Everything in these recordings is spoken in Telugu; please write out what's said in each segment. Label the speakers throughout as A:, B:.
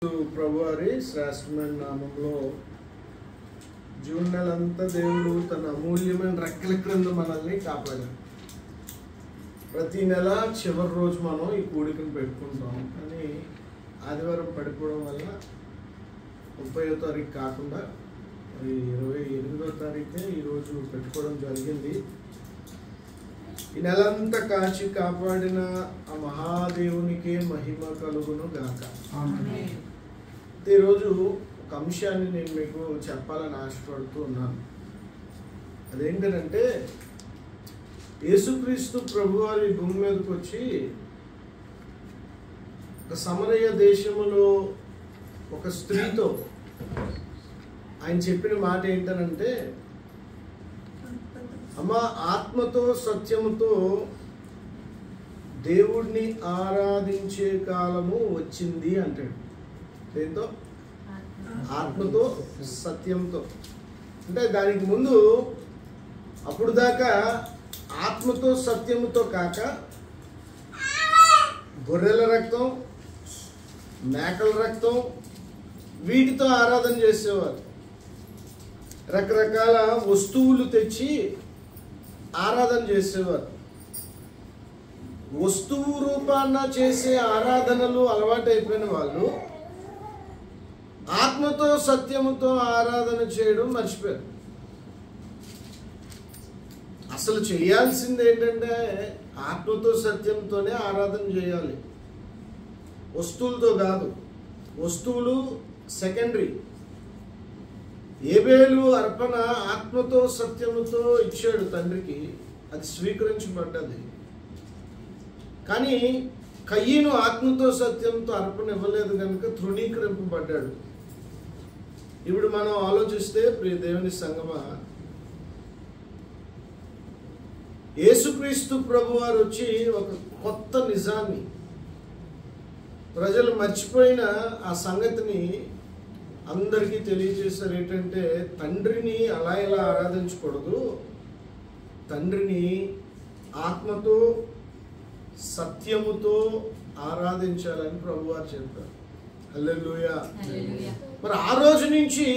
A: ప్రభువారి శ్రేష్టమైన నామంలో జూన్ నెలంతా దేవుడు తన అమూల్యమైన రెక్కల క్రింద మనల్ని కాపాడాడు. ప్రతి నెల చివరి రోజు మనం ఈ కూడికను పెట్టుకుంటాం. కానీ ఆదివారం పడిపోవడం వల్ల 30వ తారీఖు కాకుండా 28వ తారీఖే ఈరోజు పెట్టుకోవడం జరిగింది. ఈ నెలంతా కాచి కాపాడిన ఆ మహాదేవునికి మహిమ కలుగును గాక. ఈరోజు ఒక అంశాన్ని నేను మీకు చెప్పాలని ఆశపడుతూ ఉన్నాను. అదేంటంటే యేసుక్రీస్తు ప్రభువారి భూమి మీదకి వచ్చి ఒక సమరయ దేశములో ఒక స్త్రీతో ఆయన చెప్పిన మాట ఏంటనంటే, అమ్మా, ఆత్మతో సత్యముతో దేవుడిని ఆరాధించే కాలము వచ్చింది అంటాడు. ఏంతో? ఆత్మతో సత్యంతో. అంటే దానికి ముందు అప్పుడు దాకా ఆత్మతో సత్యముతో కాక గొర్రెల రక్తం, మేకల రక్తం, వీటితో ఆరాధన చేసేవారు. రకరకాల వస్తువులు తెచ్చి ఆరాధన చేసేవారు. వస్తువు రూపాన చేసే ఆరాధనలు అలవాటైపోయిన వాళ్ళు ఆత్మతో సత్యముతో ఆరాధన చేయడం మర్చిపోయారు. అసలు చేయాల్సింది ఏంటంటే ఆత్మతో సత్యంతోనే ఆరాధన చేయాలి, వస్తువులతో కాదు. వస్తువులు సెకండరీ. ఏబేలు అర్పణ ఆత్మతో సత్యముతో ఇచ్చాడు తండ్రికి, అది స్వీకరించబడ్డది. కానీ కయ్యను ఆత్మతో సత్యంతో అర్పణ ఇవ్వలేదు కనుక తృణీకరింపబడ్డాడు. ఇప్పుడు మనం ఆలోచిస్తే ప్రియ దేవుని సంగమా, యేసుక్రీస్తు ప్రభువారు వచ్చి ఒక కొత్త నిజాన్ని, ప్రజలు మర్చిపోయిన ఆ సంగతిని అందరికీ తెలియజేశారు. ఏంటంటే తండ్రిని అలా ఇలా ఆరాధించకూడదు, తండ్రిని ఆత్మతో సత్యముతో ఆరాధించాలని ప్రభువారు చెప్పారు. హల్లెలూయా. మరి ఆ రోజు నుంచి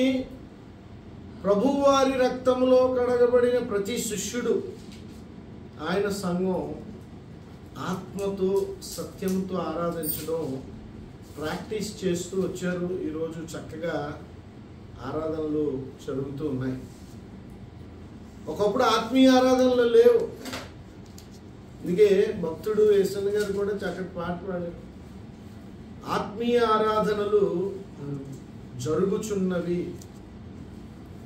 A: ప్రభువారి రక్తములో కడగబడిన ప్రతి శిష్యుడు, ఆయన సంఘం ఆత్మతో సత్యంతో ఆరాధించడం ప్రాక్టీస్ చేస్తూ వచ్చారు. ఈరోజు చక్కగా ఆరాధనలు జరుగుతూ ఉన్నాయి. ఒకప్పుడు ఆత్మీయ ఆరాధనలు లేవు. అందుకే భక్తుడు యేసన్న గారు కూడా చక్కటి పాట పాడారు. ఆత్మీయ ఆరాధనలు జరుగుచున్నవి.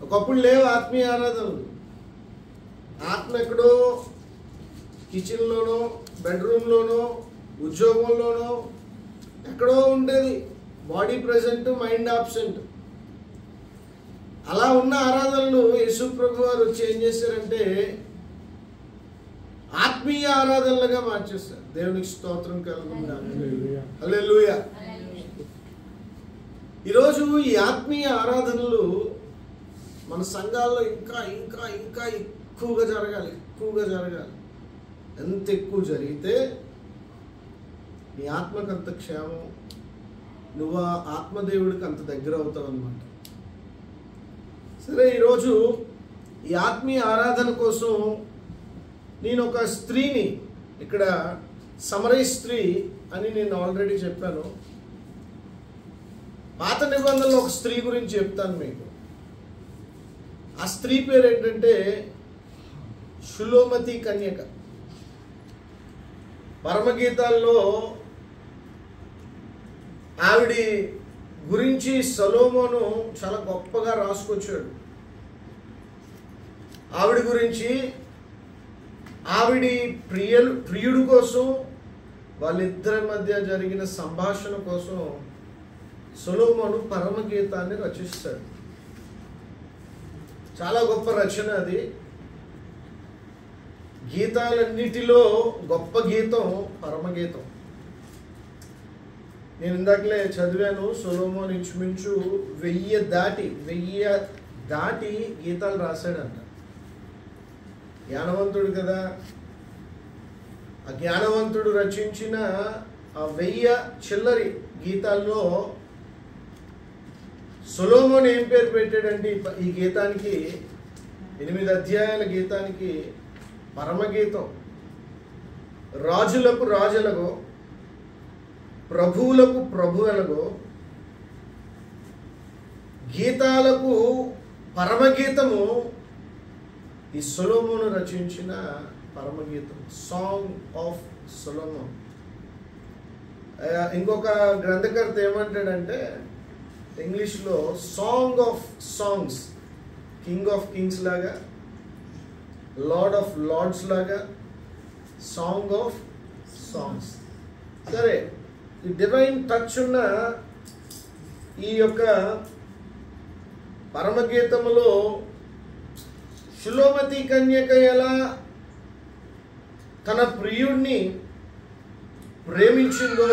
A: ఒకప్పుడు లేవు ఆత్మీయ ఆరాధనలు. ఆత్మ ఎక్కడో కిచెన్లోనో, బెడ్రూమ్లోనో, ఉద్యోగంలోనో ఎక్కడో ఉండేది. Body present, mind absent. అలా ఉన్న ఆరాధనలు యేసు ప్రభు వారు వచ్చి ఏం చేశారంటే ఆత్మీయ ఆరాధనలుగా మార్చేస్తారు. దేవునికి స్తోత్రం కలుగును. హల్లెలూయా. ఈరోజు ఈ ఆత్మీయ ఆరాధనలు మన సంఘాల్లో ఇంకా ఇంకా ఇంకా ఎక్కువగా జరగాలి. ఎంత ఎక్కువ జరిగితే నీ ఆత్మకు అంత క్షేమం, నువ్వు ఆ ఆత్మదేవుడికి అంత దగ్గర అవుతావు అన్నమాట. సరే, ఈరోజు ఈ ఆత్మీయ ఆరాధన కోసం నేను ఒక స్త్రీని, ఇక్కడ సమరయ స్త్రీ అని నేను ఆల్రెడీ చెప్పాను. పాత నిబంధనలో ఒక స్త్రీ గురించి చెప్తాను మీకు. ఆ స్త్రీ పేరు ఏంటంటే షులోమతి కన్యక. పరమగీతాల్లో ఆవిడ గురించి సొలొమోను చాలా గొప్పగా రాసుకొచ్చాడు. ఆవిడ గురించి, ఆవిడి ప్రియుడు కోసం, వాళ్ళిద్దరి మధ్య జరిగిన సంభాషణ కోసం సొలొమోను పరమగీతాన్ని రచిస్తాడు. చాలా గొప్ప రచన అది. గీతాలన్నిటిలో గొప్ప గీతం పరమగీతం. నేను ఇందాకలే చదివాను, సొలొమోను ఇంచుమించు 1000 దాటి గీతాలు రాశాడంట. జ్ఞానవంతుడు కదా. ఆ జ్ఞానవంతుడు రచించిన ఆ 1000 చిల్లరి గీతాల్లో సొలొమోను ఏం పేరు పెట్టాడంటే ఈ గీతానికి, 8 అధ్యాయాల గీతానికి పరమగీతం. రాజులకు రాజులగో, ప్రభువులకు ప్రభువులగో, గీతాలకు పరమగీతము ఈ సొలొమోను రచించిన పరమగీతం, సాంగ్ ఆఫ్ సొలొమోన్. ఇంకొక గ్రంథకర్త ఏమంటాడంటే ఇంగ్లీష్లో song of songs, king of Kings లాగా, లార్డ్ ఆఫ్ లార్డ్స్ లాగా, సాంగ్ ఆఫ్ సాంగ్స్. సరే, ఈ డివైన్ టచ్ ఉన్న ఈ యొక్క పరమగీతములో షులోమతి కన్యక ఎలా తన ప్రియుడిని ప్రేమించిందో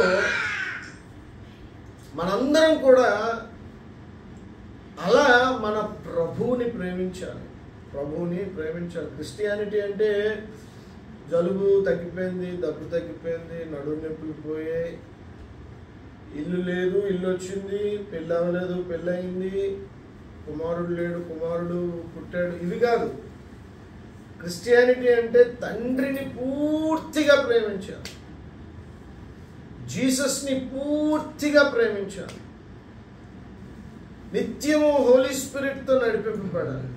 A: మనందరం కూడా అలా మన ప్రభువుని ప్రేమించాలి. క్రిస్టియానిటీ అంటే జలుబు తగ్గిపోయింది, దగ్గు తగ్గిపోయింది, నడుము నొప్పులు పోయాయి, ఇల్లు లేదు ఇల్లు వచ్చింది, పెళ్ళి అవ్వలేదు పెళ్ళి అయింది, కుమారుడు లేడు కుమారుడు పుట్టాడు, ఇవి కాదు. క్రిస్టియానిటీ అంటే తండ్రిని పూర్తిగా ప్రేమించాలి, జీసస్ని పూర్తిగా ప్రేమించాలి, నిత్యము హోలీ స్పిరిట్తో నడిపింపబడాలి,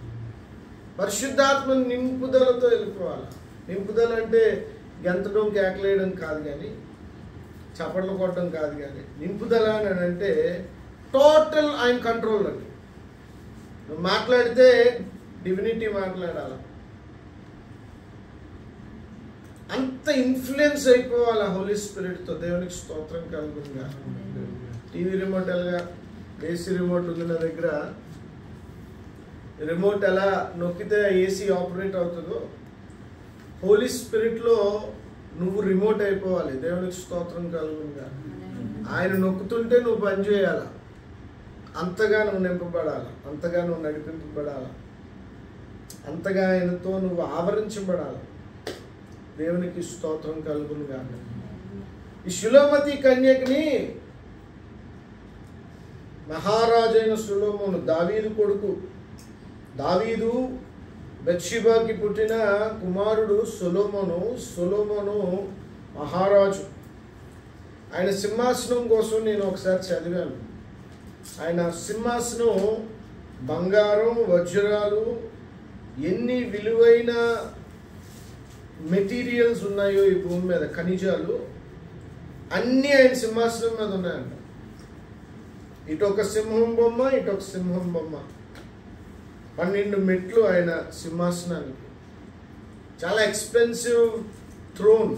A: పరిశుద్ధాత్మ నింపుదలతో వెళ్ళిపోవాలి. నింపుదల అంటే గెంతడం కేకలేయడం కాదు, కానీ చప్పట్లు కొట్టడం కాదు, కానీ నింపుదల అని అంటే టోటల్ ఆయన కంట్రోల్ అండి. నువ్వు మాట్లాడితే డివినిటీ మాట్లాడాలి, అంత ఇన్ఫ్లుయెన్స్ అయిపోవాలి హోలీ స్పిరిట్తో. దేవునికి స్తోత్రం కలుగునుగా. టీవీ రిమోట్ ఎలాగా, ఏసీ రిమోట్ ఉంది నా దగ్గర, రిమోట్ ఎలా నొక్కితే ఏసీ ఆపరేట్ అవుతుందో హోలీ స్పిరిట్లో నువ్వు రిమోట్ అయిపోవాలి. దేవునికి స్తోత్రం కలుగునుగా. ఆయన నొక్కుతుంటే నువ్వు పని చేయాలి, అంతగా నువ్వు నింపబడాలి, అంతగా నువ్వు నడిపింపబడాలి, అంతగా ఆయనతో నువ్వు ఆవరించబడాలి. దేవునికి స్తోత్రం కలుగునుగా. ఈ షులోమతి కన్యకని మహారాజైన సొలొమోను, దావీదు కొడుకు, దావీదు బెత్షెబాకి పుట్టిన కుమారుడు సొలొమోను మహారాజు. ఆయన సింహాసనం కోసం నేను ఒకసారి చదివాను. ఆయన సింహాసనం బంగారం, వజ్రాలు, ఎన్ని విలువైన మెటీరియల్స్ ఉన్నాయో ఈ భూమి మీద, ఖనిజాలు అన్నీ ఆయన సింహాసనం మీద ఉన్నాయంట. ఇటు ఒక సింహం బొమ్మ, ఇటు ఒక సింహం బొమ్మ, 12 మెట్లు ఆయన సింహాసనానికి. చాలా ఎక్స్పెన్సివ్ థ్రోన్,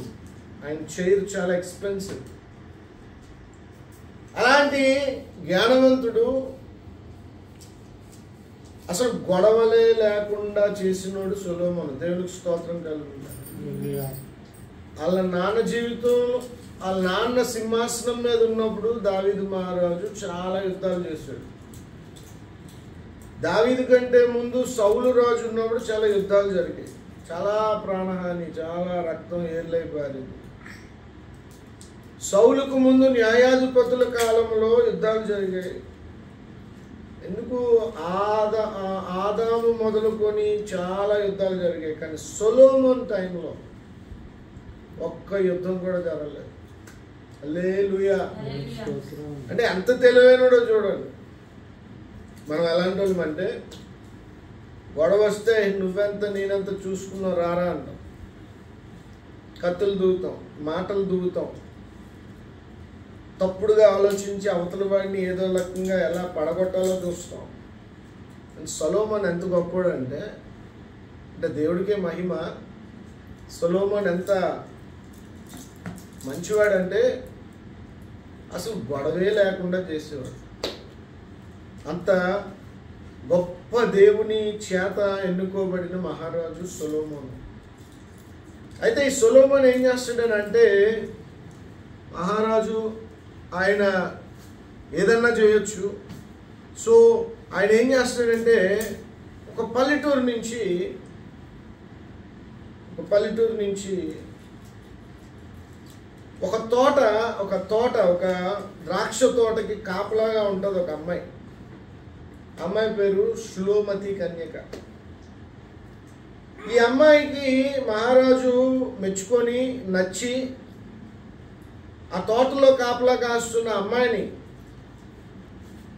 A: ఆయన చైర్ చాలా ఎక్స్పెన్సివ్. అలాంటి జ్ఞానవంతుడు, అసలు గొడవలే లేకుండా చేసినోడు సొలొమోను. దేవునికి స్తోత్రం కలుగుతుంది. వాళ్ళ నాన్న జీవితం, వాళ్ళ నాన్న సింహాసనం మీద ఉన్నప్పుడు దావీదు మహారాజు చాలా యుద్ధాలు చేశాడు. దావీదు కంటే ముందు సౌలు రాజు ఉన్నప్పుడు చాలా యుద్ధాలు జరిగాయి, చాలా ప్రాణహాని, చాలా రక్తం ఏర్లైపారింది. సౌలుకు ముందు న్యాయాధిపతుల కాలంలో యుద్ధాలు జరిగాయి. ఎందుకు ఆదాము మొదలుకొని చాలా యుద్ధాలు జరిగాయి, కానీ సొలొమోన్ టైంలో ఒక్క యుద్ధం కూడా జరగలేదు. హల్లెలూయా. అంటే ఎంత తెలివైనడో చూడండి. మనం ఎలాంటి వాళ్ళం అంటే, గొడవ వస్తే నువ్వెంత నేనెంత చూసుకున్నావు రారా అంటాం, కత్తులు దూగుతాం, మాటలు దూగుతాం, తప్పుడుగా ఆలోచించి అవతల వాడిని ఏదో రకంగా ఎలా పడగొట్టాలో చూస్తాం. సొలొమోన్ ఎంత గొప్పవాడు అంటే దేవుడికే మహిమ. సొలొమోన్ ఎంత మంచివాడంటే అసలు గొడవే లేకుండా చేసేవాడు. అంత గొప్ప దేవుని చేత ఎన్నుకోబడిన మహారాజు సొలొమోను. అయితే ఈ సొలొమోన్ ఏం చేస్తాడనంటే, మహారాజు ఆయన ఏదన్నా చేయొచ్చు. సో ఆయన ఏం చేస్తాడంటే, ఒక పల్లెటూరు నుంచి ఒక తోట, ఒక ద్రాక్ష తోటకి కాపలాగా ఉంటుంది ఒక అమ్మాయి. అమ్మాయి పేరు షులోమతి కన్యక. ఈ అమ్మాయికి మహారాజు మెచ్చుకొని నచ్చి ఆ తోటలో కాపలా కాస్తున్న అమ్మాయిని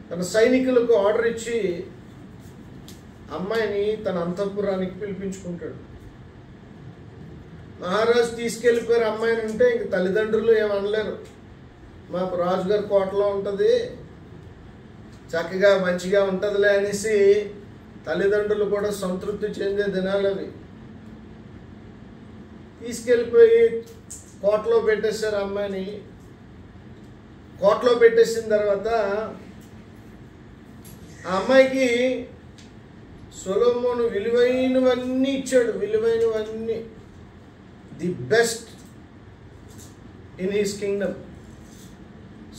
A: తన సైనికులకు ఆర్డర్ ఇచ్చి అమ్మాయిని తన అంతఃపురానికి పిలిపించుకుంటాడు. మహారాజు తీసుకెళ్ళిపోయారు అమ్మాయిని అంటే ఇంక తల్లిదండ్రులు ఏమనలేరు, మా రాజుగారి కోటలో ఉంటుంది, చక్కగా మంచిగా ఉంటుందిలే అనేసి తల్లిదండ్రులు కూడా సంతృప్తి చెందే దినాలు అవి. తీసుకెళ్ళిపోయి కోటలో పెట్టేశారు అమ్మాయిని. కోటలో పెట్టేసిన తర్వాత ఆ అమ్మాయికి సొలొమోను విలువైనవన్నీ ఇచ్చాడు. విలువైనవన్నీ, the best in his kingdom.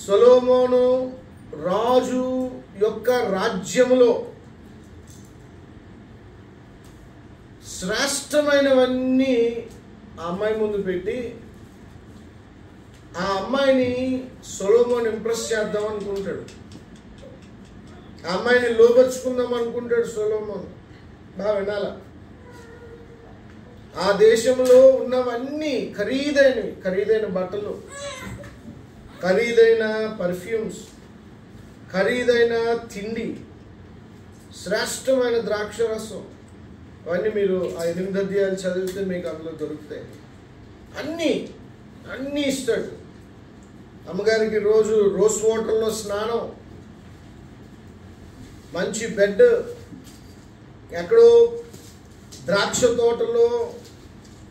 A: Solomon రాజు యొక్క రాజ్యములో శ్రేష్టమైనవన్నీ ఆ అమ్మాయి ముందు పెట్టి ఆ అమ్మాయిని సొలొమోను ఇంప్రెస్ చేద్దాం అనుకుంటాడు. ఆ అమ్మాయిని లోపరుచుకుందాం అనుకుంటాడు సొలొమోను. బాగా వినాల. ఆ దేశంలో ఉన్నవన్నీ ఖరీదైనవి, ఖరీదైన బట్టలు, ఖరీదైన పర్ఫ్యూమ్స్, ఖరీదైన తిండి, శ్రేష్టమైన ద్రాక్షరసం, అవన్నీ మీరు ఆ 8 అధ్యాయాలు చదివితే మీకు అందులో దొరుకుతాయి. అన్నీ అన్నీ ఇస్తాడు. అమ్మగారికి రోజు రోజ్ వాటర్లో స్నానం, మంచి బెడ్, ఎక్కడో ద్రాక్ష తోటలో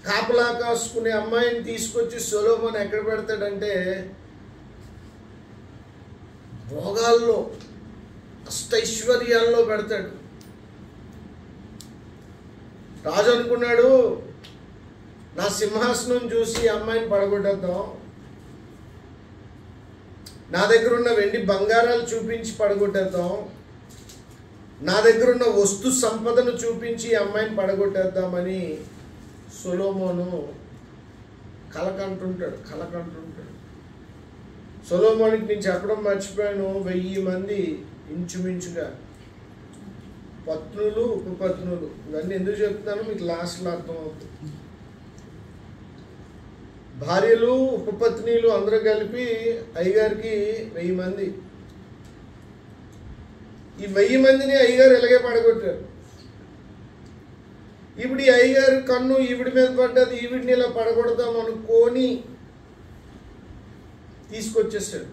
A: కాపలా కాసుకునే అమ్మాయిని తీసుకొచ్చి సొలొమోను ఎక్కడ పెడతాడంటే భోగాల్లో, అష్టైశ్వర్యాల్లో పెడతాడు. రాజు అనుకున్నాడు, నా సింహాసనం చూసి అమ్మాయిని పడగొట్టేద్దాం, నా దగ్గర ఉన్న వెండి బంగారాలు చూపించి పడగొట్టేద్దాం, నా దగ్గర ఉన్న వస్తు సంపదను చూపించి అమ్మాయిని పడగొట్టేద్దామని సొలొమోను కలకంటుంటాడు. సొలొమోనుకి నేను చెప్పడం మర్చిపోయాను, 1000 మంది ఇంచుమించుగా పత్నులు, ఉపపత్నులు. ఇవన్నీ ఎందుకు చెప్తున్నాను మీకు లాస్ట్లో అర్థమవుతుంది. భార్యలు, ఉపపత్నీలు అందరూ కలిపి అయ్యగారికి 1000 మంది. ఈ 1000 మందిని అయ్యగారు ఇలాగే పడగొట్టారు. ఇప్పుడు ఈ అయ్యగారు కన్ను ఈవిడి మీద పడ్డది, ఈవిడిని ఇలా పడగొడదాం అనుకోని తీసుకొచ్చేసాడు.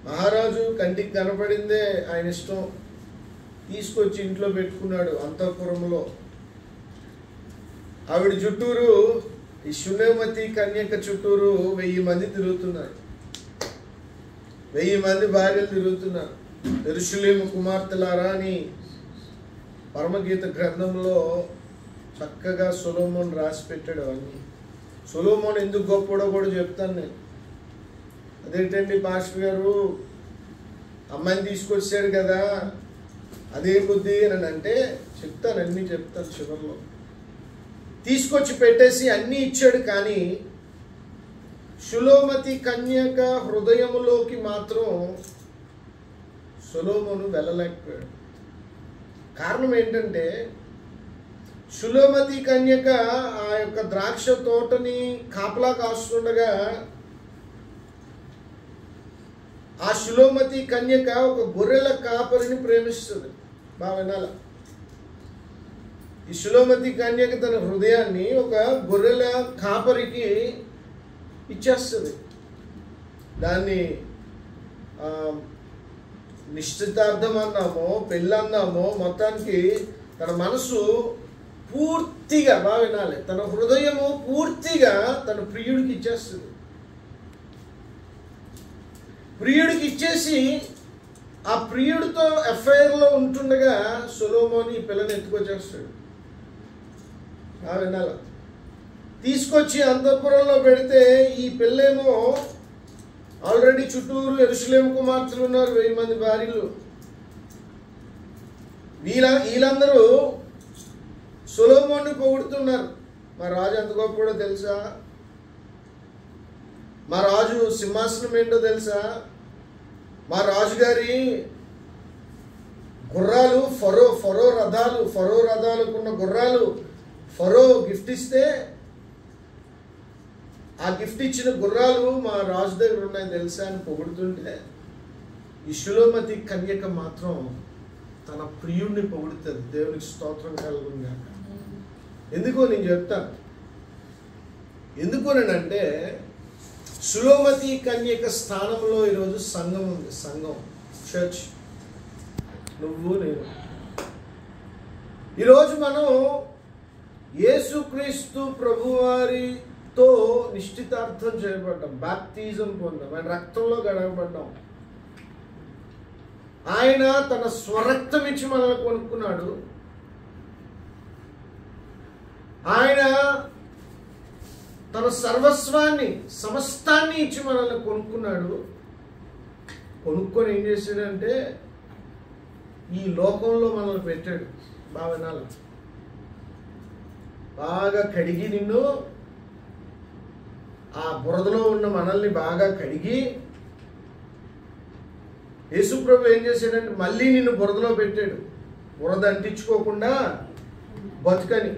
A: మహారాజు కంటికి కనపడిందే ఆయన ఇష్టం, తీసుకొచ్చి ఇంట్లో పెట్టుకున్నాడు అంతఃపురంలో. ఆవిడ చుట్టూరు, ఈ షులోమతి కన్యక చుట్టూరు 1000 మంది తిరుగుతున్నారు. 1000 మంది భార్యలు తిరుగుతున్నారు. యెరూషలేము కుమార్తెలారా అని పరమగీత గ్రంథంలో చక్కగా సొలొమోను రాసి పెట్టాడు. అవన్నీ సొలొమోను ఎందుకు గొప్పడో కూడా చెప్తాను నేను. అదేంటండి పాస్టర్ గారు, అమ్మాయిని తీసుకొచ్చాడు కదా, అదే బుద్ధి అని అంటే చెప్తాను, అన్నీ చెప్తాను చివరిలో. తీసుకొచ్చి పెట్టేసి అన్నీ ఇచ్చాడు, కానీ షులోమతి కన్యక హృదయములోకి మాత్రం సొలొమోను వెళ్ళలేకపోయాడు. కారణం ఏంటంటే షులోమతి కన్యక ఆ యొక్క ద్రాక్ష తోటని కాపలా కాస్తుండగా ఆ షులోమతి కన్యక ఒక గొర్రెల కాపరిని ప్రేమిస్తుంది. బాగా వినాల. ఈ షులోమతి కన్యక తన హృదయాన్ని ఒక గొర్రెల కాపరికి ఇచ్చేస్తుంది. దాన్ని నిశ్చితార్థం అన్నామో, పెళ్ళన్నామో, మొత్తానికి తన మనసు పూర్తిగా, బాగా వినాలి, తన హృదయము పూర్తిగా తన ప్రియుడికి ఇచ్చేస్తుంది. ప్రియుడికి ఇచ్చేసి ఆ ప్రియుడితో ఎఫ్ఐఆర్లో ఉంటుండగా సొలొమోను ఈ పిల్లని ఎత్తుకొచ్చేస్తాడు. బాగా వినాల. తీసుకొచ్చి అంతఃపురంలో పెడితే ఈ పిల్లేమో ఆల్రెడీ చుట్టూరు యెరూషలేము కుమార్తెలు ఉన్నారు, 1000 మంది భార్యలు. వీళ్ళందరూ సొలొమోనుని పొగుడుతున్నారు. మా రాజు ఎంత గొప్పడో తెలుసా, మా రాజు సింహాసనం ఏంటో తెలుసా, మా రాజుగారి గుర్రాలు, ఫరో రథాలకున్న గుర్రాలు ఫరో గిఫ్ట్ ఇస్తే ఆ గిఫ్ట్ ఇచ్చిన గుర్రాలు మా రాజు దగ్గర ఉన్నాయి తెలుసా అని పొగుడుతుంటే ఈ షులోమతి కన్యక మాత్రం తన ప్రియుడిని పొగుడుతుంది. దేవునికి స్తోత్రం కలుగును గాక. ఎందుకో నేను చెప్తాను. ఎందుకోనంటే షులోమతి కన్యక స్థానంలో ఈరోజు సంఘం ఉంది. సంఘం, చర్చ్, నువ్వు నేను. ఈరోజు మనం యేసుక్రీస్తు ప్రభువారితో నిశ్చితార్థం చేయబడ్డాం, బాప్తిజం పొందాం, ఆయన రక్తంలో గడవబడ్డాం. ఆయన తన స్వరక్తం ఇచ్చి మనల్ని కొనుక్కున్నాడు. ఆయన తన సర్వస్వాన్ని, సమస్తాన్ని ఇచ్చి మనల్ని కొనుక్కున్నాడు. కొనుక్కొని ఏం చేశాడంటే ఈ లోకంలో మనల్ని పెట్టాడు. బాగా వినాలి. బాగా కడిగి నిన్ను, ఆ బురదలో ఉన్న మనల్ని బాగా కడిగి యేసుప్రభు ఏం చేశాడంటే మళ్ళీ నిన్ను బురదలో పెట్టాడు. బురద అంటించుకోకుండా బతుకని.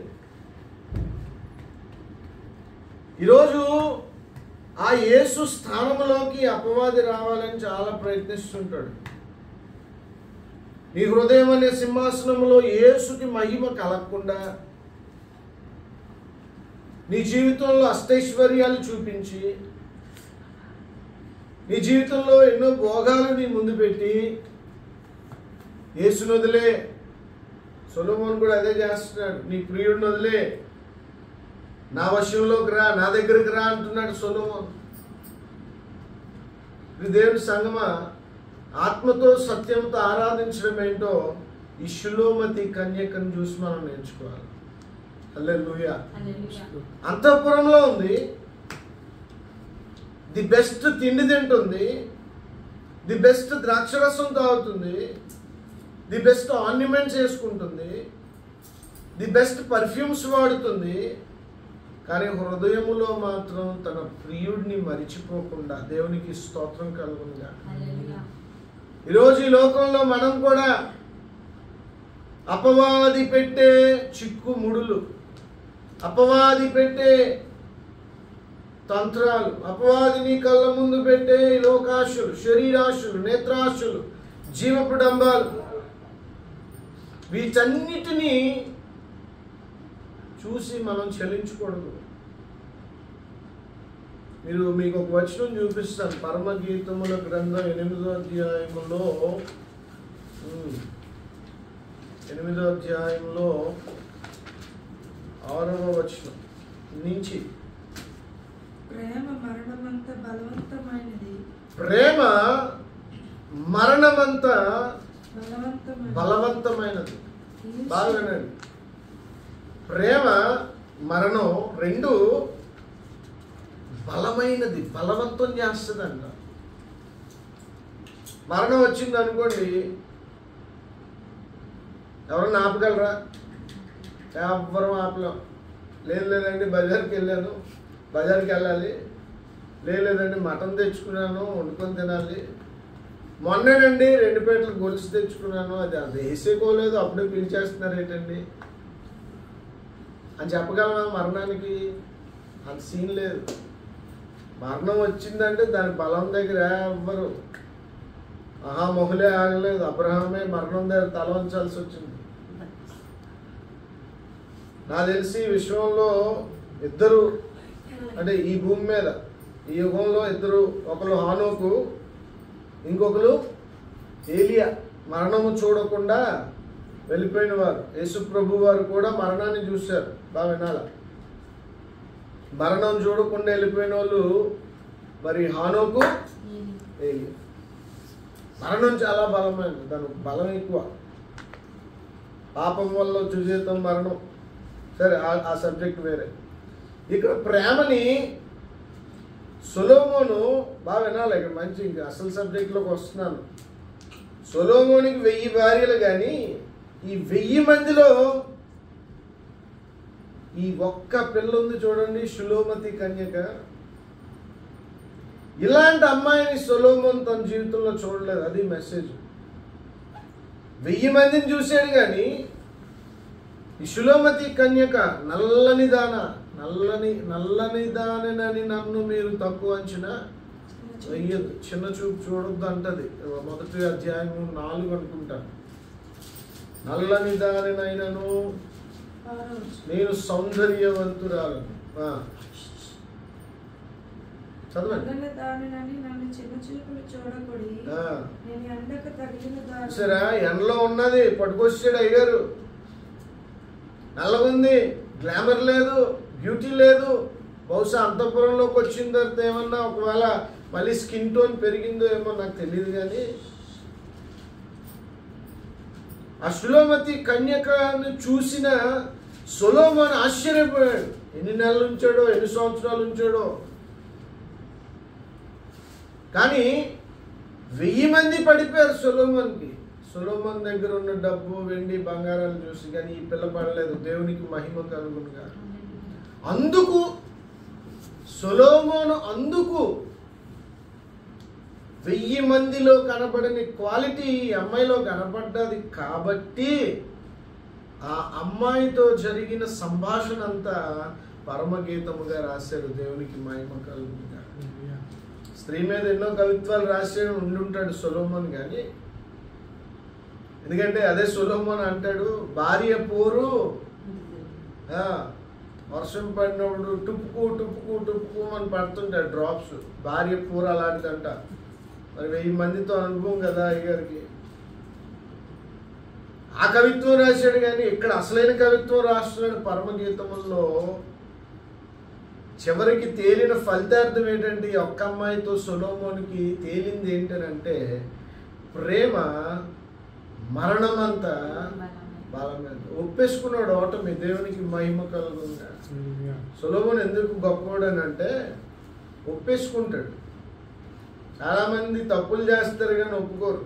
A: ఈరోజు ఆ యేసు స్థానంలోకి అపవాది రావాలని చాలా ప్రయత్నిస్తుంటాడు. నీ హృదయం అనే సింహాసనంలో యేసుకి మహిమ కలగకుండా నీ జీవితంలో అష్టైశ్వర్యాలు చూపించి, నీ జీవితంలో ఎన్నో భోగాలు నీ ముందు పెట్టి యేసుని వదిలే. సొలొమోను కూడా అదే చేస్తున్నాడు. నీ ప్రియుడిని వదిలే, నా వశంలోకి రా, నా దగ్గరికి రా అంటున్నాడు సొలొమోను. ఇది దేవుని సంగమా, ఆత్మతో సత్యంతో ఆరాధించడం ఏంటో ఈ షులోమతి కన్యకను చూసి మనం నేర్చుకోవాలి. హల్లెలూయా. అంతఃపురంలో ఉంది, ది బెస్ట్ తిండి తింటుంది, ది బెస్ట్ ద్రాక్షరసం తాగుతుంది, ది బెస్ట్ ఆర్నమెంట్స్ వేసుకుంటుంది, ది బెస్ట్ పర్ఫ్యూమ్స్ వాడుతుంది. కానీ హృదయములో మాత్రం తన ప్రియుడిని మరిచిపోకుండా. దేవునికి స్తోత్రం కలుగునుగా. ఈరోజు ఈ లోకంలో మనం కూడా అపవాది పెట్టే చిక్కుముడులు, అపవాది పెట్టే తంత్రాలు, అపవాదిని కళ్ళ ముందు పెట్టే లోకాశులు, శరీరాశులు, నేత్రాశులు, జీవపుడంబాలు, వీటన్నిటినీ చూసి మనం చలించకూడదు. మీకు ఒక వచనం చూపిస్తాను. పరమగీతముల గ్రంథం 8వ అధ్యాయంలో 6వ వచనం నుంచి.
B: ప్రేమ మరణమంత బలవంతమైనది,
A: ప్రేమ మరణమంత బలవంతమైనది. బాగా వినండి. ప్రేమ మరణం రెండు బలమైనది, బలవంతం చేస్తుందంట. మరణం వచ్చింది అనుకోండి, ఎవరన్నా ఆపగలరా? ఎవ్వరం ఆపలేం. లేదండి బజార్కి వెళ్ళాను, బజార్కి వెళ్ళాలి, లేదండి మటన్ తెచ్చుకున్నాను, వండుకొని తినాలి, మొన్నేనండి 2 పేటలు గొలుసు తెచ్చుకున్నాను, అది వేసేకోలేదు, అప్పుడే పిలిచేస్తున్నారు ఏంటండి అని చెప్పగలమా? మరణానికి అంత సీన్ లేదు. మరణం వచ్చిందంటే దాని బలం దగ్గర ఎవ్వరు మొహలే ఆగలేదు. అబ్రహామే మరణం దగ్గర తల వంచాల్సి వచ్చింది. నాకు తెలిసి విశ్వంలో ఇద్దరు, అంటే ఈ భూమి మీద ఈ యుగంలో ఇద్దరు, ఒకరు హానోకు, ఇంకొకరు ఏలియా, మరణము చూడకుండా వెళ్ళిపోయిన వారు. యేసు ప్రభు వారు కూడా మరణాన్ని చూశారు. బాగా వినాల. మరణం చూడకుండా వెళ్ళిపోయిన వాళ్ళు మరి హానోకు, ఏలియా. మరణం చాలా బలమైనది, దాని బలం ఎక్కువ. పాపం వల్ల చూసేద్దాం మరణం, సరే ఆ సబ్జెక్ట్ వేరే. ఇక్కడ ప్రేమని సొలొమోను, బాగా వినాలి, ఇక్కడ మంచి ఇంకా అసలు సబ్జెక్ట్లోకి వస్తున్నాను. సొలొమోనికి 1000 భార్యలు, కానీ ఈ 1000 మందిలో ఈ ఒక్క పిల్ల ఉంది చూడండి, షులోమతి కన్యక. ఇలాంటి అమ్మాయిని సొలొమోను తన జీవితంలో చూడలేదు. అది మెసేజ్. 1000 మందిని చూశాడు కానీ ఈ సులోమతి కన్యక నల్లని దానని నన్ను మీరు తక్కువ అంచనా వెయ్యదు, చిన్న చూపు చూడొద్దు అంటది. 1వ అధ్యాయం 4 అనుకుంటాను. నల్లని దానినైనను నేను సౌందర్యవంతురాలను. చదవండి. సరే, ఎండలో ఉన్నది పట్టుకొచ్చాడు అయ్యారు. నల్లగుంది, గ్లామర్ లేదు, బ్యూటీ లేదు. బహుశా అంతఃపురంలోకి వచ్చిన తర్వాత ఏమన్నా ఒకవేళ మళ్ళీ స్కిన్ టోన్ పెరిగిందో ఏమో నాకు తెలియదు. కానీ ఆ సులోమతి కన్యకను చూసిన సొలొమోను ఆశ్చర్యపోయాడు. ఎన్ని నెలలు ఉంచాడో, ఎన్ని సంవత్సరాలు ఉంచాడో. కానీ 1000 మంది పడిపోయారు సొలొమోన్కి. సొలొమోన్ దగ్గర ఉన్న డబ్బు, వెండి, బంగారాలు చూసి. కానీ ఈ పిల్ల పడలేదు. దేవునికి మహిమ కలుగునుగా. అందుకు సొలొమోను 1000 మందిలో కనబడని క్వాలిటీ ఈ అమ్మాయిలో కనబడ్డది. కాబట్టి ఆ అమ్మాయితో జరిగిన సంభాషణ అంతా పరమగీతముగా రాశాడు. దేవునికి మహిమ కలుగునుగా. స్త్రీ మీద ఎన్నో కవిత్వాలు రాసాడు ఉండుంటాడు సొలొమోన్. కానీ ఎందుకంటే అదే సొలొమోన్ అంటాడు, భార్య పోరు వర్షం పడినప్పుడు టుప్పుకు టుప్పుకు టుప్పుకు అని పడుతుంటాడు డ్రాప్స్. భార్య పోరు అలాంటిదంట. మరి 1000 మందితో అనుభవం కదా అయ్యగారికి. ఆ కవిత్వం రాశాడు. కానీ ఇక్కడ అసలైన కవిత్వం రాస్తున్నాడు పరమగీతముల్లో. చివరికి తేలిన ఫలితార్థం ఏంటంటే, ఈ ఒక్క అమ్మాయితో సొలొమోనుకి తేలింది ఏంటంటే, ప్రేమ మరణమంతా బలమైన. ఒప్పేసుకున్నాడు ఓటమి. దేవునికి మహిమ కలుగుగా. సొలొమోను ఎందుకు గొప్పవాడు అని అంటే ఒప్పేసుకుంటాడు. చాలామంది తప్పులు చేస్తారు కానీ ఒప్పుకోరు.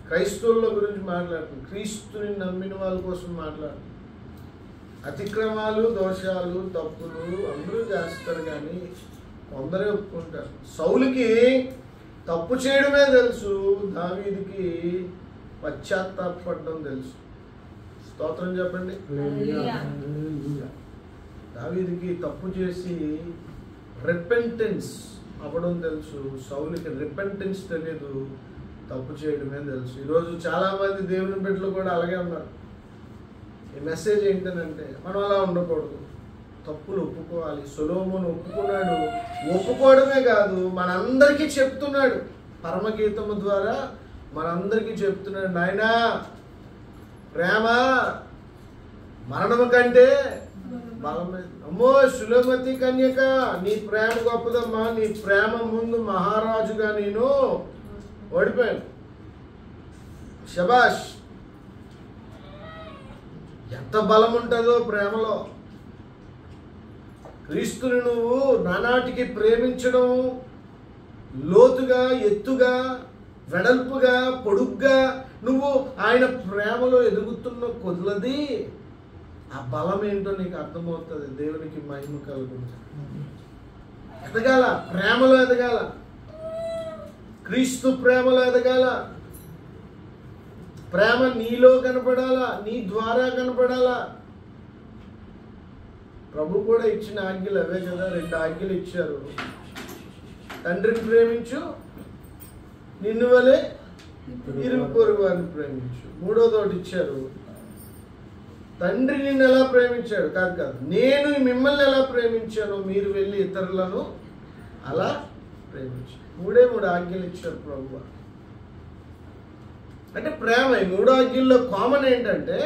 A: క్రైస్తవుల గురించి మాట్లాడుతుంది, క్రీస్తుని నమ్మిన వాళ్ళ కోసం మాట్లాడుతుంది. అతిక్రమాలు, దోషాలు, తప్పులు అందరూ చేస్తారు కానీ కొందరే ఒప్పుకుంటారు. సౌలుకి తప్పు చేయడమే తెలుసు, దావీదుకి పశ్చాత్తాపడడం తెలుసు. స్తోత్రం చెప్పండి. దావీదుకి తప్పు చేసి రిపెంటెన్స్ అవ్వడం తెలుసు, సౌలుకి రిపెంటెన్స్ తెలియదు, తప్పు చేయడమే తెలుసు. ఈరోజు చాలామంది దేవుని బిడ్డలు కూడా అలాగే ఉన్నారు. ఈ మెసేజ్ ఏంటంటే మనం అలా ఉండకూడదు, తప్పులు ఒప్పుకోవాలి. సొలొమోను ఒప్పుకున్నాడు. ఒప్పుకోవడమే కాదు, మనందరికీ చెప్తున్నాడు. పరమగీతము ద్వారా మనందరికీ చెప్తున్నాడు, నాయనా ప్రేమ మరణము కంటే బలమైనది. అమ్మో సులోమతి కన్యక, నీ ప్రేమ గొప్పదమ్మా. నీ ప్రేమ ముందు మహారాజుగా నేను ఓడిపోయాను. శబాష్. ఎంత బలం ఉంటుందో ప్రేమలో. క్రీస్తుని నువ్వు నానాటికి ప్రేమించడం, లోతుగా, ఎత్తుగా, వెడల్పుగా, పొడుగ్గా నువ్వు ఆయన ప్రేమలో ఎదుగుతున్న కొద్ది ఆ బలం ఏంటో నీకు అర్థమవుతుంది. దేవునికి మహిమ కలుగుతుంది. ఎదగాల, ప్రేమలో ఎదగాల, క్రీస్తు ప్రేమలో ఎదగాల. ప్రేమ నీలో కనపడాలా, నీ ద్వారా కనపడాలా. ప్రభు కూడా ఇచ్చిన ఆజ్ఞలు అవే కదా. 2 ఆజ్ఞలు ఇచ్చారు. తండ్రిని ప్రేమించు, నిన్ను వలె ఇరుగు పొరుగు వారిని ప్రేమించు. 3వది ఇచ్చారు, తండ్రి నిన్ను ఎలా ప్రేమించాడు కాదు, నేను మిమ్మల్ని ఎలా ప్రేమించానో మీరు వెళ్ళి ఇతరులను అలా ప్రేమించు. 3 ఆజ్ఞలు ఇచ్చారు ప్రభు. అంటే ప్రేమ. ఈ 3 ఆజ్ఞల్లో కామన్ ఏంటంటే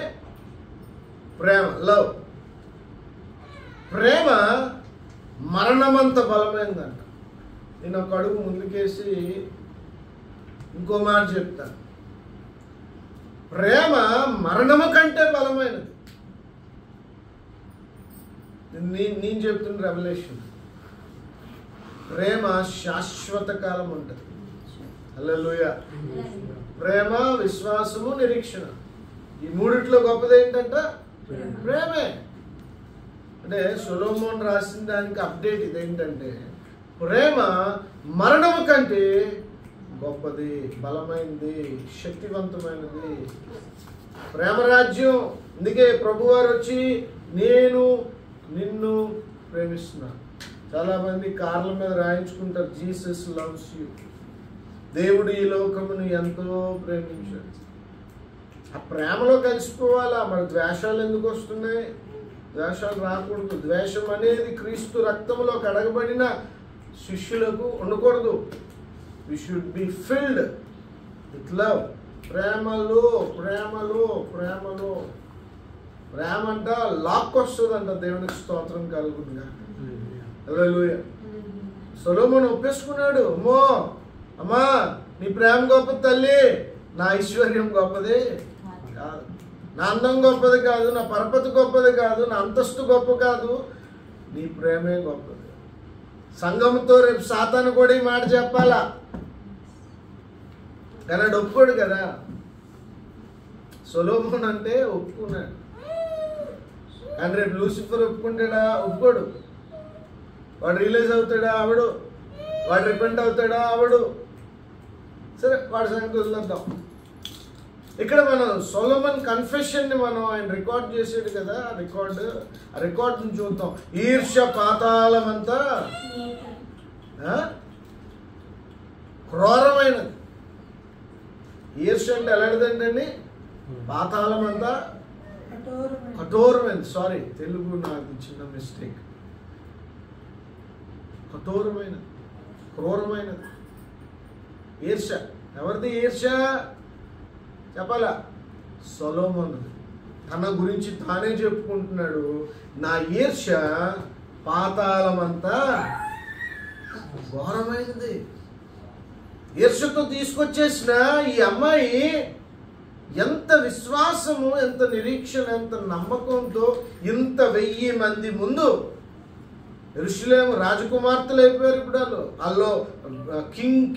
A: ప్రేమ, లవ్. ప్రేమ మరణమంత బలమైందంట. నేను ఒక అడుగు ముందుకేసి ఇంకో మాట చెప్తాను. ప్రేమ మరణము కంటే బలమైనది. నేను చెప్తున్న రెవల్యూషన్. ప్రేమ శాశ్వత కాలం ఉంటుంది. హల్లెలూయా. ప్రేమ, విశ్వాసము, నిరీక్షణ. ఈ 3 గొప్పది ఏంటంటే ప్రేమే. అంటే సొలొమోన్ రాసిన దానికి అప్డేట్ ఇదేంటంటే ప్రేమ మరణము కంటే గొప్పది, బలమైనది, శక్తివంతమైనది. ప్రేమ రాజ్యం. అందుకే ప్రభువారు వచ్చి నేను నిన్ను ప్రేమిస్తున్నా. చాలా మంది కార్ల మీద రాయించుకుంటారు, జీసస్ లవ్స్ యూ. దేవుడు ఈ లోకమును ఎంతో ప్రేమించాడు. ఆ ప్రేమలో కలిసిపోవాలా. మరి ద్వేషాలు ఎందుకు వస్తున్నాయి? ద్వేషాలు రాకూడదు. ద్వేషం అనేది క్రీస్తు రక్తంలో కడగబడిన శిష్యులకు ఉండకూడదు. We should be filled with love. ప్రేమలో ప్రేమలో ప్రేమలో ప్రేమ అంట లాక్కొస్తుందంట. దేవునికి స్తోత్రం కలుగుతుందిగా. హల్లెలూయా. సొలొమోను ఒప్పేసుకున్నాడు, అమ్మా నీ ప్రేమ గొప్పది తల్లి, నా ఐశ్వర్యం గొప్పది కాదు, నా అందం గొప్పది కాదు, నా పరపతి గొప్పది కాదు, నా అంతస్తు గొప్ప కాదు, నీ ప్రేమే గొప్పది. సంఘంతో రేపు సాతాను కూడా ఈ మాట చెప్పాలా, కానీ వాడు ఒప్పుకోడు కదా. సొలొమోను అంటే ఒప్పుకున్నాడు, కానీ రేపు లూసిఫర్ ఒప్పుకుంటాడా? ఒప్పుకోడు. వాడు రియలైజ్ అవుతాడా? అవడు. వాడు రిపెంట్ అవుతాడా? అవడు. సరే, వాడి సంగతి వదిలేద్దాం. ఇక్కడ మనం సొలొమన్ కన్ఫెషన్ని మనం ఆయన రికార్డ్ చేసాడు కదా, ఆ రికార్డుని చూద్దాం. ఈర్ష్య పాతాళమంతా క్రూరమైనది. ఈర్ష్య అంటే ఎలాంటిదండి? పాతాళం అంతా కఠోరమైనది. సారీ, తెలుగు నాకు చిన్న మిస్టేక్. కఠోరమైనది, క్రూరమైనది. ఈర్ష్య ఎవరిది? ఈర్ష్య చెప్పాలా? సొలొమోనుది. తన గురించి తానే చెప్పుకుంటున్నాడు, నా ఈర్ష్య పాతాళమంతా ఘోరమైనది. ఈర్ష్యతో తీసుకొచ్చేసిన ఈ అమ్మాయి ఎంత విశ్వాసము, ఎంత నిరీక్షణ, ఎంత నమ్మకంతో ఇంత 1000 మంది ముందు యెరూషలేము రాజకుమార్తెలు అయిపోయారు. ఇప్పుడు వాళ్ళు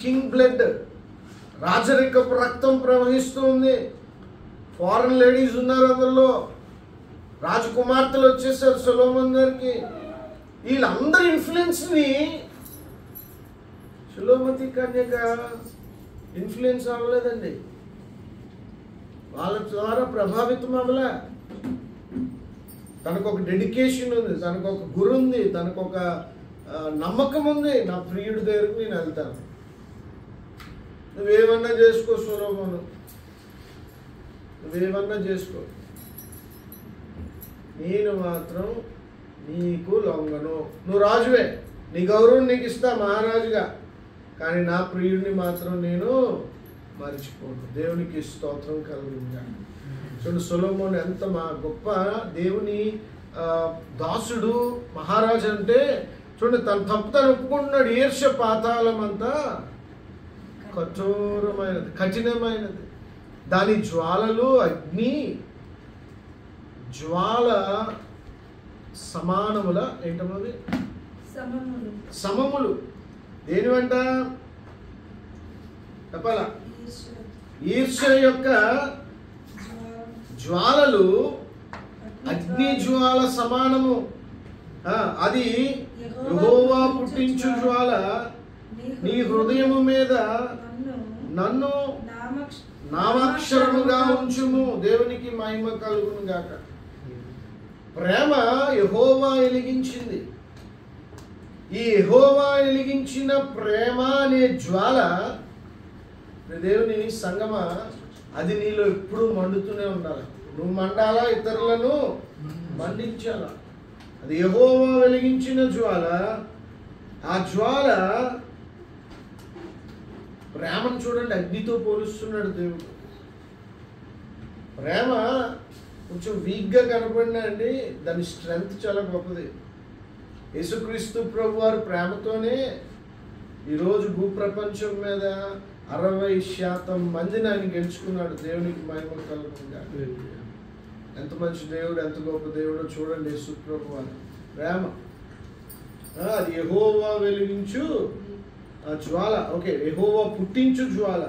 A: కింగ్ బ్లడ్, రాజరికపు రక్తం ప్రవహిస్తుంది. ఫారెన్ లేడీస్ ఉన్నారు, అందులో రాజకుమార్తెలు వచ్చేసారు సొలొమోన్ గారికి. వీళ్ళందరి ఇన్ఫ్లుయెన్స్ని సులోమతి కన్యక ఇన్ఫ్లుయెన్స్ అవ్వలేదండి. వాళ్ళ ద్వారా ప్రభావితం అవ్వలే. తనకు ఒక డెడికేషన్ ఉంది, తనకు ఒక గురు ఉంది, తనకు ఒక నమ్మకం ఉంది. నా ప్రియుడి దగ్గరకు నేను వెళ్తాను, నువ్వేమన్నా చేసుకో సొలొమోను, నువ్వేమన్నా చేసుకో, నేను మాత్రం నీకు లొంగను. నువ్వు రాజువే, నీ గౌరవం నీకు ఇస్తా మహారాజుగా, కానీ నా ప్రియుడిని మాత్రం నేను మర్చిపోను. దేవునికి స్తోత్రం కలుగుగా. చూడండి, సొలొమోను ఎంత గొప్ప దేవుని దాసుడు, మహారాజు అంటే. చూడండి, తన తప్పు తను ఒప్పుకుంటున్నాడు. ఈర్ష్య పాతాళం అంతా కఠోరమైనది, కఠినమైనది. దాని జ్వాలలు అగ్ని జ్వాల సమానముల ఏంటన్నది సమములు. దేనివంట చెప్పాలా? ఈర్ష్య యొక్క జ్వాలలు అగ్ని జ్వాల సమానము. అది యెహోవా పుట్టించు జ్వాల. నీ హృదయము మీద నన్ను నామాక్షరముగా ఉంచుము. దేవునికి మహిమ కలుగును గాక. ప్రేమ యెహోవా వెలిగించింది. ఈ యెహోవా వెలిగించిన ప్రేమ అనే జ్వాల, దేవుని సంగమా, అది నీలో ఎప్పుడు మండుతూనే ఉండాలి. నువ్వు మండాలా, ఇతరులను మండించాలా. అది యెహోవా వెలిగించిన జ్వాల. ఆ జ్వాల ప్రేమను చూడండి, అగ్నితో పోలుస్తున్నాడు దేవుడు. ప్రేమ కొంచెం వీక్గా కనపడినా అండి, దాని స్ట్రెంగ్త్ చాలా గొప్పది. యేసుక్రీస్తు ప్రభు వారు ప్రేమతోనే ఈరోజు భూప్రపంచం మీద 60% మందిని ఆయన గెలుచుకున్నాడు. దేవునికి మహిమ కలుగుగా. ఎంత మంచి దేవుడు, ఎంత గొప్ప దేవుడో చూడండి. యేసు ప్రభు వారు ప్రేమ, అది యెహోవా వెలిగించు జ్వాల. ఓకే, యెహోవా పుట్టించు జ్వాల.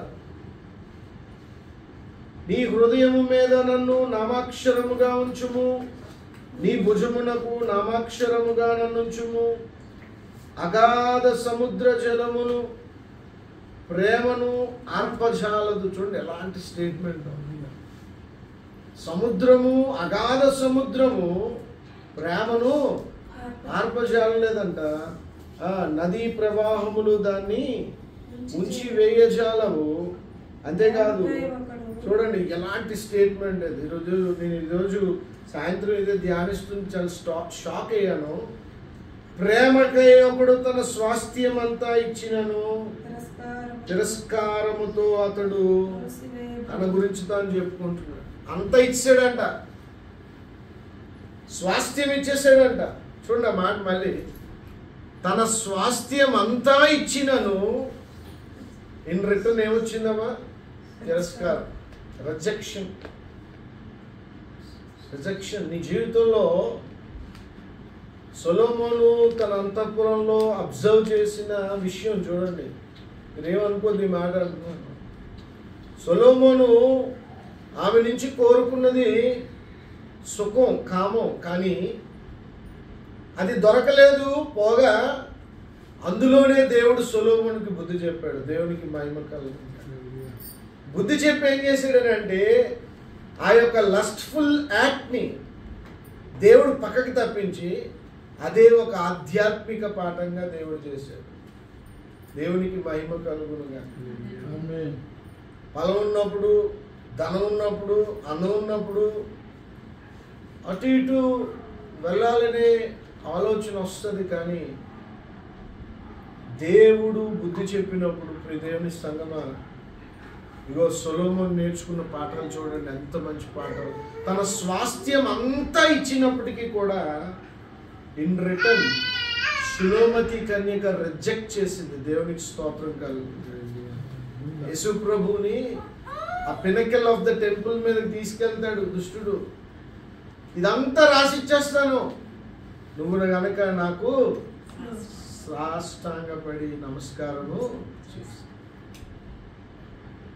A: నీ హృదయము మీద నన్ను నామాక్షరముగా ఉంచుము. నీ భుజమునకు నామాక్షరముగా నన్ను ఉంచుము. అగాధ సముద్ర జలములు ప్రేమను ఆర్పజాలదు. చూడండి ఎలాంటి స్టేట్మెంట్. సముద్రము, అగాధ సముద్రము ప్రేమను ఆర్పజాలలేదంట. నదీ ప్రవాహములు దాన్ని ఉంచి వేయజాలవు. అంతేకాదు, చూడండి ఎలాంటి స్టేట్మెంట్ అది. నేను ఈరోజు సాయంత్రం ఏదో ధ్యానిస్తుంది, చాలా షాక్ అయ్యాను. ప్రేమకై ఒకడు తన స్వాస్థ్యం అంతా ఇచ్చినను తిరస్కారముతో అతడు తన గురించి తాను చెప్పుకుంటున్నాడు. అంతా ఇచ్చాడంట, స్వాస్థ్యం ఇచ్చేసాడంట. చూడండి ఆ మాట మళ్ళీ, తన స్వాస్థ్యం అంతా ఇచ్చినను ఇన్ రిటర్న్ ఏమొచ్చిందమ్మా? తిరస్కారం, రిజెక్షన్. నీ జీవితంలో సొలొమోను తన అంతఃపురంలో అబ్జర్వ్ చేసిన విషయం చూడండి. మీరేమనుకోద్ది మాట అంటున్నాను. సొలొమోను ఆమె నుంచి కోరుకున్నది సుఖం, కామం, కానీ అది దొరకలేదు. పోగా అందులోనే దేవుడు సొలొమోనుకి బుద్ధి చెప్పాడు. దేవునికి మహిమ కలుగు. బుద్ధి చెప్పి ఏం చేశాడనంటే, ఆ యొక్క లస్ట్ఫుల్ యాక్ట్ని దేవుడు పక్కకి తప్పించి అదే ఒక ఆధ్యాత్మిక పాఠంగా దేవుడు చేశాడు. దేవునికి మహిమ కలుగునుగా. పొలం ఉన్నప్పుడు, ధనం ఉన్నప్పుడు, అన్నం ఉన్నప్పుడు అటు ఇటు వెళ్ళాలనే ఆలోచన వస్తుంది. కానీ దేవుడు బుద్ధి చెప్పినప్పుడు, ప్రియ దేవుని సంగమా, ఇగో సొలొమోను నేర్చుకున్న పాఠాలు చూడండి, ఎంత మంచి పాఠాలు. తన స్వాస్థ్యం అంతా ఇచ్చినప్పటికీ కూడా ఇన్ రిటర్న్ షులోమతి కన్యక రిజెక్ట్ చేసింది. దేవునికి స్తోత్రం కలుగుతుంది. యేసు ప్రభువుని ఆ పినకల్ ఆఫ్ ద టెంపుల్ మీదకి తీసుకెళ్తాడు దుష్టుడు. ఇదంతా రాసిచ్చేస్తాను, నువ్వు గనక నాకు సాష్టాంగపడి నమస్కారము చేసి.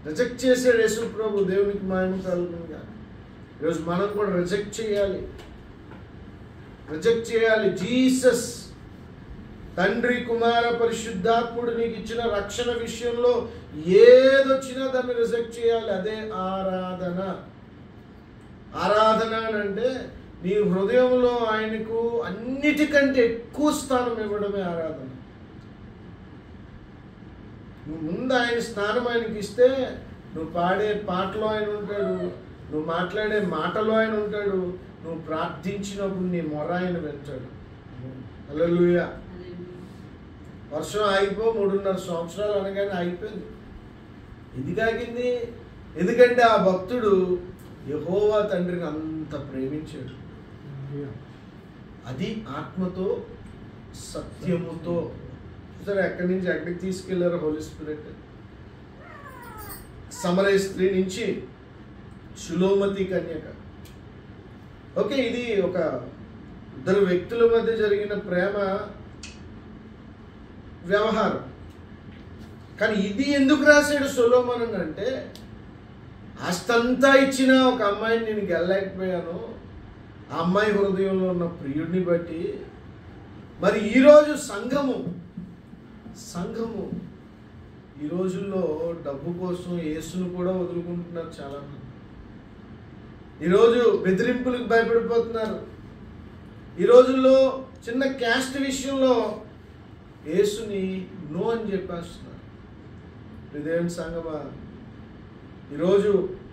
A: రిజెక్ట్ చేశాడు యేసు ప్రభు. దేవునికి మహిమ కలుగునుగా. ఈరోజు మనం కూడా రిజెక్ట్ చేయాలి. జీసస్, తండ్రి, కుమార, పరిశుద్ధాత్ముడు నీకు ఇచ్చిన రక్షణ విషయంలో ఏదొచ్చినా దాన్ని రిజెక్ట్ చేయాలి. అదే ఆరాధన. ఆరాధన అంటే నీ హృదయంలో ఆయనకు అన్నిటికంటే ఎక్కువ స్థానం ఇవ్వడమే ఆరాధన. నువ్వు ముందు ఆయన స్థానం ఆయనకి ఇస్తే, నువ్వు పాడే పాటలో ఆయన ఉంటాడు, నువ్వు మాట్లాడే మాటలో ఆయన ఉంటాడు, నువ్వు ప్రార్థించినప్పుడు నీ మొర ఆయన వింటాడు. హల్లెలూయా. వర్షం ఆగిపో 3.5 సంవత్సరాలు అనగానే ఆగిపోయింది. ఎందుకు ఆగింది? ఎందుకంటే ఆ భక్తుడు యెహోవా తండ్రిని అంత ప్రేమించాడు. అది ఆత్మతో, సత్యముతో. సరే, ఎక్కడి నుంచి ఎక్కడికి తీసుకెళ్లారు హోలీ స్పిరిట్? సమరయ స్త్రీ నుంచి షులోమతి కన్యక. ఓకే, ఇది ఒక ఇద్దరు వ్యక్తుల మధ్య జరిగిన ప్రేమ వ్యవహారం. కానీ ఇది ఎందుకు రాశాడు సొలొమోను అంటే, ఆస్తంతా ఇచ్చిన ఒక అమ్మాయిని నేను గెలలేకపోయాను, ఆ అమ్మాయి హృదయంలో ఉన్న ప్రియుడిని బట్టి. మరి ఈరోజు సంఘము ఈ రోజుల్లో డబ్బు కోసం యేసును కూడా వదులుకుంటున్నారు చాలామంది. ఈరోజు బెదిరింపులకు భయపడిపోతున్నారు. ఈ రోజుల్లో చిన్న క్యాస్ట్ విషయంలో యేసుని నో అని చెప్పేస్తున్నారు. దేవుని సంగమా, ఈరోజు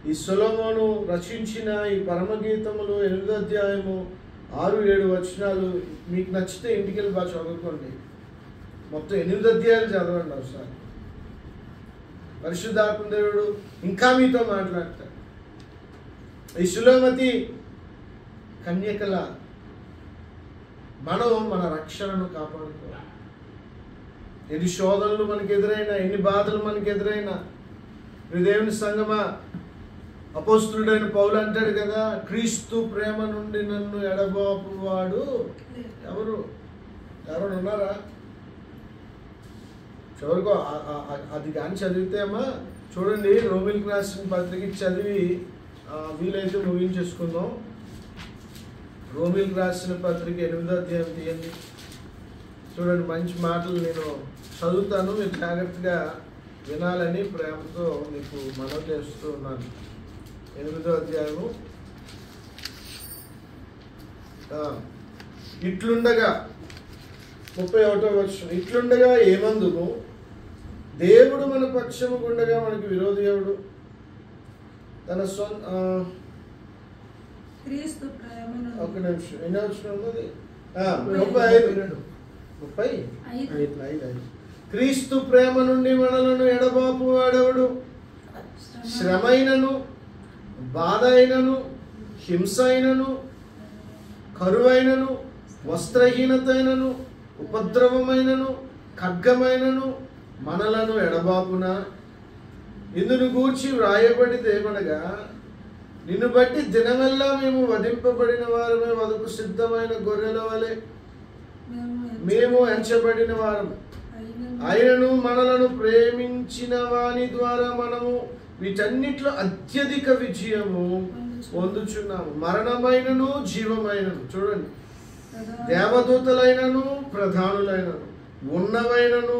A: ఈ సొలొమోను రచించిన ఈ పరమగీతములు 8వ అధ్యాయము 6-7 వచనాలు మీకు నచ్చితే ఇంటికి వెళ్ళి బాగా చదువుకోండి. మొత్తం 8 అధ్యాయాలు చదవండి ఒకసారి. పరిశుద్ధాత్మ దేవుడు ఇంకా మీతో మాట్లాడతాడు. ఈ షులోమతి కన్యకల మనం మన రక్షణను కాపాడుకోవాలి. ఎన్ని శోధనలు మనకు ఎదురైనా, ఎన్ని బాధలు మనకు ఎదురైనా, దేవుని సంగమా, అపోస్తులుడైన పౌలు అంటాడు కదా, క్రీస్తు ప్రేమ నుండి నన్ను ఎడబాపువాడు ఎవరు? ఎవరైనా ఉన్నారా? చివరికి అది కానీ చదివితే అమ్మా చూడండి, రోమిల్కి రాసిన పత్రిక చదివి వీలైతే ముగించేసుకుందాం. రోమిల్కి రాసిన పత్రిక 8వ అధ్యాయం తీయండి. చూడండి, మంచి మాటలు నేను చదువుతాను, మీరు జాగ్రత్తగా వినాలని ప్రేమతో నీకు మనవి చేస్తూ ఉన్నాను. 8వ అధ్యాయము ఇట్లుండగా 31వ వచనం, ఇట్లుండగా ఏమందుము, దేవుడు మన పక్షము గుండగా మనకి విరోధి ఎవడు? తన
B: క్రీస్తు ప్రేమను
A: ఒక నిమిషం, ఎన్ని వచ్చిన ఉన్నది? 35. క్రీస్తు ప్రేమ నుండి మనలను ఎడబాపు వాడెవడు? శ్రమైనను, బాధ అయినను, హింస అయినను, కరువైనను, వస్త్రహీనతైనను, ఉపద్రవమైనను, ఖడ్గమైనను మనలను ఎడబాపున. ఇందును గూర్చి వ్రాయబడిదేమనగా, నిన్ను బట్టి దినమెల్లా మేము వధింపబడిన వారమే, వదకు సిద్ధమైన గొర్రెల వలె మేము ఎంచబడిన వారము. ఆయనను మనలను ప్రేమించిన వాని ద్వారా మనము వీటన్నిటిలో అత్యధిక విజయము పొందుచున్నాము. మరణమైనను జీవమైనను, చూడండి, దేవదూతలైనను ప్రధానులైనను, ఉన్నవైనను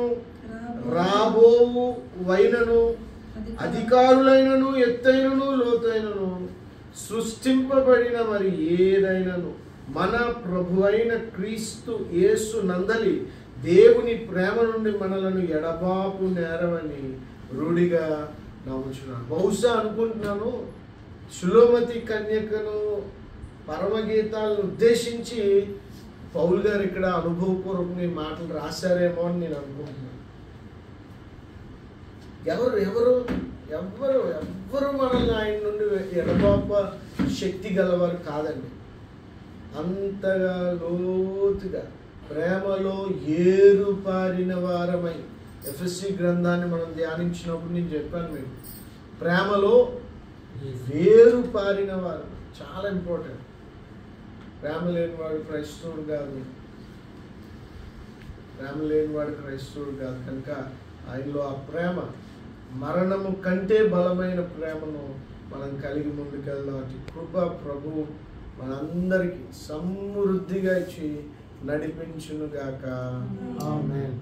A: రాబోవు వైనను, అధికారులైనను ఎత్తైనను లోతైనను, సృష్టింపబడిన మరి ఏదైనను మన ప్రభు అయిన క్రీస్తు యేసు నందలి దేవుని ప్రేమ నుండి మనలను ఎడబాపు నేరమని రూఢిగా నమ్ముచున్నాను. బహుశా అనుకుంటున్నాను, సులోమతి కన్యకను పరమగీతాలను ఉద్దేశించి పౌలు గారు ఇక్కడ అనుభవపూర్వకంగా ఈ మాటలు రాశారేమో అని నేను అనుకుంటున్నాను. ఎవరు ఎవరు ఎవ్వరు ఎవ్వరు మనల్ని ఆయన నుండి ఎడబాప శక్తి గలవారు కాదండి. అంతగా లోతుగా ప్రేమలో ఏరుపారిన వారమై, ఎఫెసీ గ్రంథాన్ని మనం ధ్యానించినప్పుడు నేను చెప్పాను మీకు, ప్రేమలో వేరుపారిన వారు చాలా ఇంపార్టెంట్. ప్రేమ లేనివాడు క్రైస్తవుడు కాదు, ప్రేమ లేనివాడు క్రైస్తవుడు కాదు. కనుక ఆయనలో ఆ ప్రేమ, మరణము కంటే బలమైన ప్రేమను మనం కలిగి ముందుకెళ్దాం. అటు కృప ప్రభు మనందరికీ సమృద్ధిగా ఇచ్చి నడిపించునుగాక. ఆమేన్.